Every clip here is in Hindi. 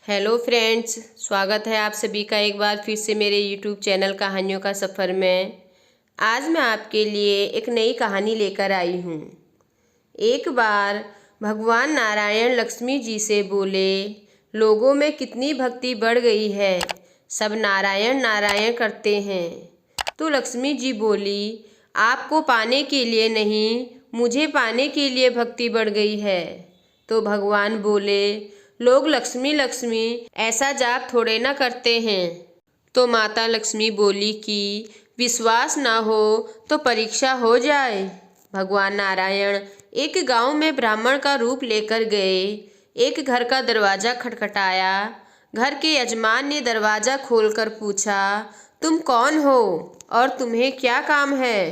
हेलो फ्रेंड्स, स्वागत है आप सभी का एक बार फिर से मेरे यूट्यूब चैनल कहानियों का सफ़र में। आज मैं आपके लिए एक नई कहानी लेकर आई हूँ। एक बार भगवान नारायण लक्ष्मी जी से बोले, लोगों में कितनी भक्ति बढ़ गई है, सब नारायण नारायण करते हैं। तो लक्ष्मी जी बोली, आपको पाने के लिए नहीं, मुझे पाने के लिए भक्ति बढ़ गई है। तो भगवान बोले, लोग लक्ष्मी लक्ष्मी ऐसा जाप थोड़े ना करते हैं। तो माता लक्ष्मी बोली कि विश्वास ना हो तो परीक्षा हो जाए। भगवान नारायण एक गांव में ब्राह्मण का रूप लेकर गए। एक घर का दरवाजा खटखटाया। घर के यजमान ने दरवाजा खोलकर पूछा, तुम कौन हो और तुम्हें क्या काम है?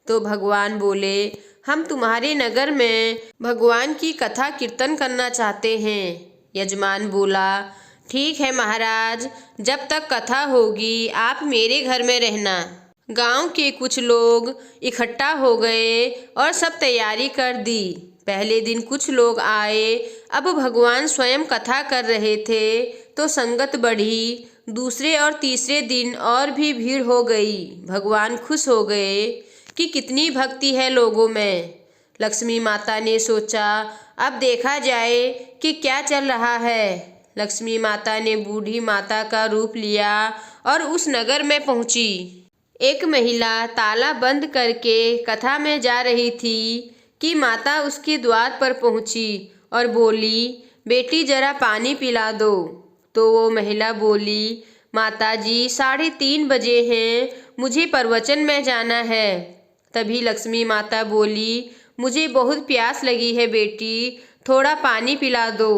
तो भगवान बोले, हम तुम्हारे नगर में भगवान की कथा कीर्तन करना चाहते हैं। यजमान बोला, ठीक है महाराज, जब तक कथा होगी आप मेरे घर में रहना। गांव के कुछ लोग इकट्ठा हो गए और सब तैयारी कर दी। पहले दिन कुछ लोग आए। अब भगवान स्वयं कथा कर रहे थे तो संगत बढ़ी। दूसरे और तीसरे दिन और भी भीड़ हो गई। भगवान खुश हो गए कि कितनी भक्ति है लोगों में। लक्ष्मी माता ने सोचा, अब देखा जाए कि क्या चल रहा है। लक्ष्मी माता ने बूढ़ी माता का रूप लिया और उस नगर में पहुंची। एक महिला ताला बंद करके कथा में जा रही थी कि माता उसके द्वार पर पहुंची और बोली, बेटी जरा पानी पिला दो। तो वो महिला बोली, माता जी 3:30 बजे हैं, मुझे प्रवचन में जाना है। तभी लक्ष्मी माता बोली, मुझे बहुत प्यास लगी है बेटी, थोड़ा पानी पिला दो।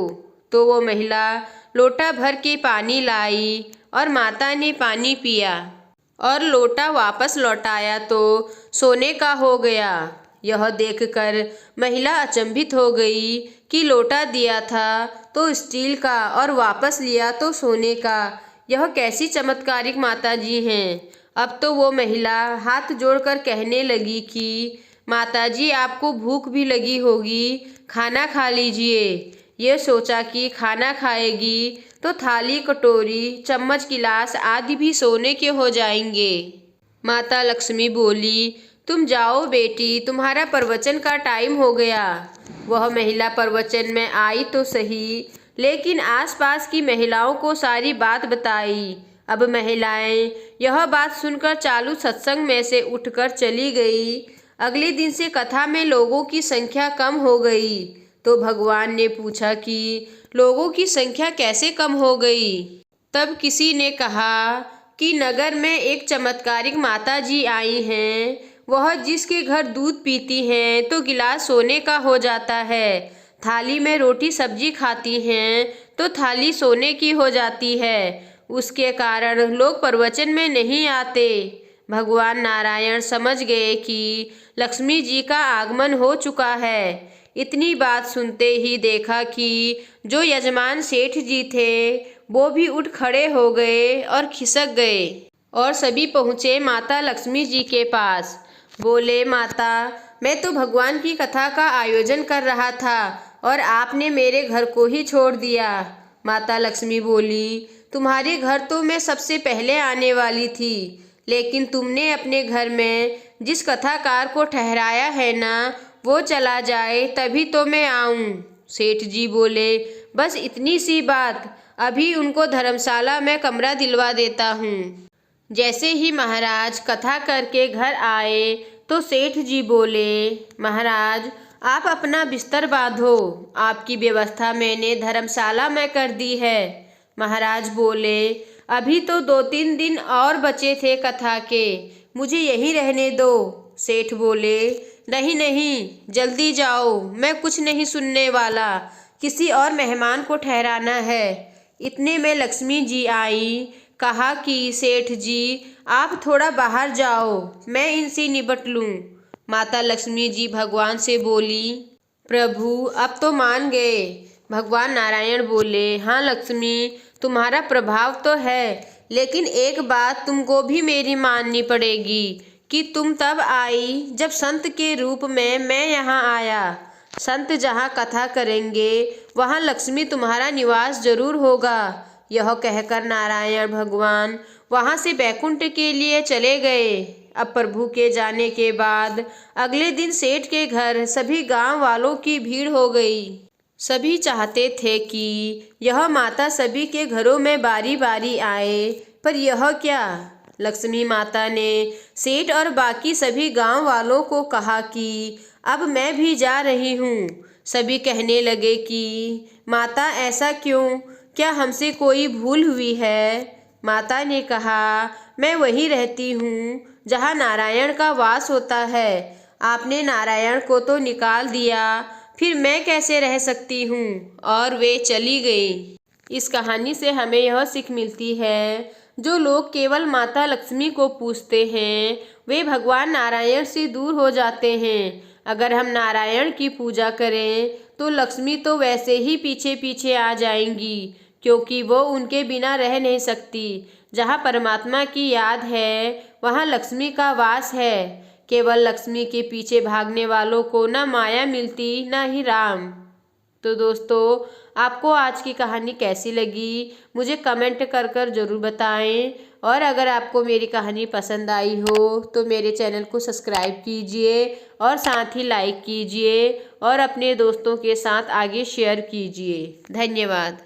तो वो महिला लोटा भर के पानी लाई और माता ने पानी पिया और लोटा वापस लौटाया तो सोने का हो गया। यह देखकर महिला अचंभित हो गई कि लोटा दिया था तो स्टील का और वापस लिया तो सोने का। यह कैसी चमत्कारिक माता जी हैं। अब तो वो महिला हाथ जोड़कर कहने लगी कि माताजी आपको भूख भी लगी होगी, खाना खा लीजिए। ये सोचा कि खाना खाएगी तो थाली कटोरी चम्मच गिलास आदि भी सोने के हो जाएंगे। माता लक्ष्मी बोली, तुम जाओ बेटी, तुम्हारा प्रवचन का टाइम हो गया। वह महिला प्रवचन में आई तो सही, लेकिन आसपास की महिलाओं को सारी बात बताई। अब महिलाएं यह बात सुनकर चालू सत्संग में से उठकर चली गई। अगले दिन से कथा में लोगों की संख्या कम हो गई। तो भगवान ने पूछा कि लोगों की संख्या कैसे कम हो गई? तब किसी ने कहा कि नगर में एक चमत्कारिक माता जी आई हैं। वह जिसके घर दूध पीती हैं तो गिलास सोने का हो जाता है, थाली में रोटी सब्जी खाती हैं तो थाली सोने की हो जाती है। उसके कारण लोग प्रवचन में नहीं आते। भगवान नारायण समझ गए कि लक्ष्मी जी का आगमन हो चुका है। इतनी बात सुनते ही देखा कि जो यजमान सेठ जी थे वो भी उठ खड़े हो गए और खिसक गए और सभी पहुँचे माता लक्ष्मी जी के पास। बोले, माता, मैं तो भगवान की कथा का आयोजन कर रहा था और आपने मेरे घर को ही छोड़ दिया। माता लक्ष्मी बोली, तुम्हारे घर तो मैं सबसे पहले आने वाली थी, लेकिन तुमने अपने घर में जिस कथाकार को ठहराया है ना, वो चला जाए तभी तो मैं आऊं। सेठ जी बोले, बस इतनी सी बात, अभी उनको धर्मशाला में कमरा दिलवा देता हूँ। जैसे ही महाराज कथा करके घर आए तो सेठ जी बोले, महाराज आप अपना बिस्तर बांधो, आपकी व्यवस्था मैंने धर्मशाला में कर दी है। महाराज बोले, अभी तो 2-3 दिन और बचे थे कथा के, मुझे यहीं रहने दो। सेठ बोले, नहीं नहीं, जल्दी जाओ, मैं कुछ नहीं सुनने वाला, किसी और मेहमान को ठहराना है। इतने में लक्ष्मी जी आई। कहा कि सेठ जी आप थोड़ा बाहर जाओ, मैं इनसे निपट लूँ। माता लक्ष्मी जी भगवान से बोली, प्रभु अब तो मान गए। भगवान नारायण बोले, हाँ लक्ष्मी, तुम्हारा प्रभाव तो है, लेकिन एक बात तुमको भी मेरी माननी पड़ेगी कि तुम तब आई जब संत के रूप में मैं यहाँ आया। संत जहाँ कथा करेंगे वहाँ लक्ष्मी तुम्हारा निवास जरूर होगा। यह कहकर नारायण भगवान वहाँ से बैकुंठ के लिए चले गए। अब प्रभु के जाने के बाद अगले दिन सेठ के घर सभी गांव वालों की भीड़ हो गई। सभी चाहते थे कि यह माता सभी के घरों में बारी बारी आए, पर यह क्या। लक्ष्मी माता ने सेठ और बाकी सभी गांव वालों को कहा कि अब मैं भी जा रही हूँ। सभी कहने लगे कि माता ऐसा क्यों, क्या हमसे कोई भूल हुई है। माता ने कहा, मैं वहीं रहती हूँ जहाँ नारायण का वास होता है। आपने नारायण को तो निकाल दिया, फिर मैं कैसे रह सकती हूँ। और वे चली गई। इस कहानी से हमें यह सीख मिलती है, जो लोग केवल माता लक्ष्मी को पूजते हैं वे भगवान नारायण से दूर हो जाते हैं। अगर हम नारायण की पूजा करें तो लक्ष्मी तो वैसे ही पीछे पीछे आ जाएंगी, क्योंकि वो उनके बिना रह नहीं सकती। जहाँ परमात्मा की याद है वहाँ लक्ष्मी का वास है। केवल लक्ष्मी के पीछे भागने वालों को न माया मिलती न ही राम। तो दोस्तों, आपको आज की कहानी कैसी लगी मुझे कमेंट कर कर ज़रूर बताएं। और अगर आपको मेरी कहानी पसंद आई हो तो मेरे चैनल को सब्सक्राइब कीजिए और साथ ही लाइक कीजिए और अपने दोस्तों के साथ आगे शेयर कीजिए। धन्यवाद।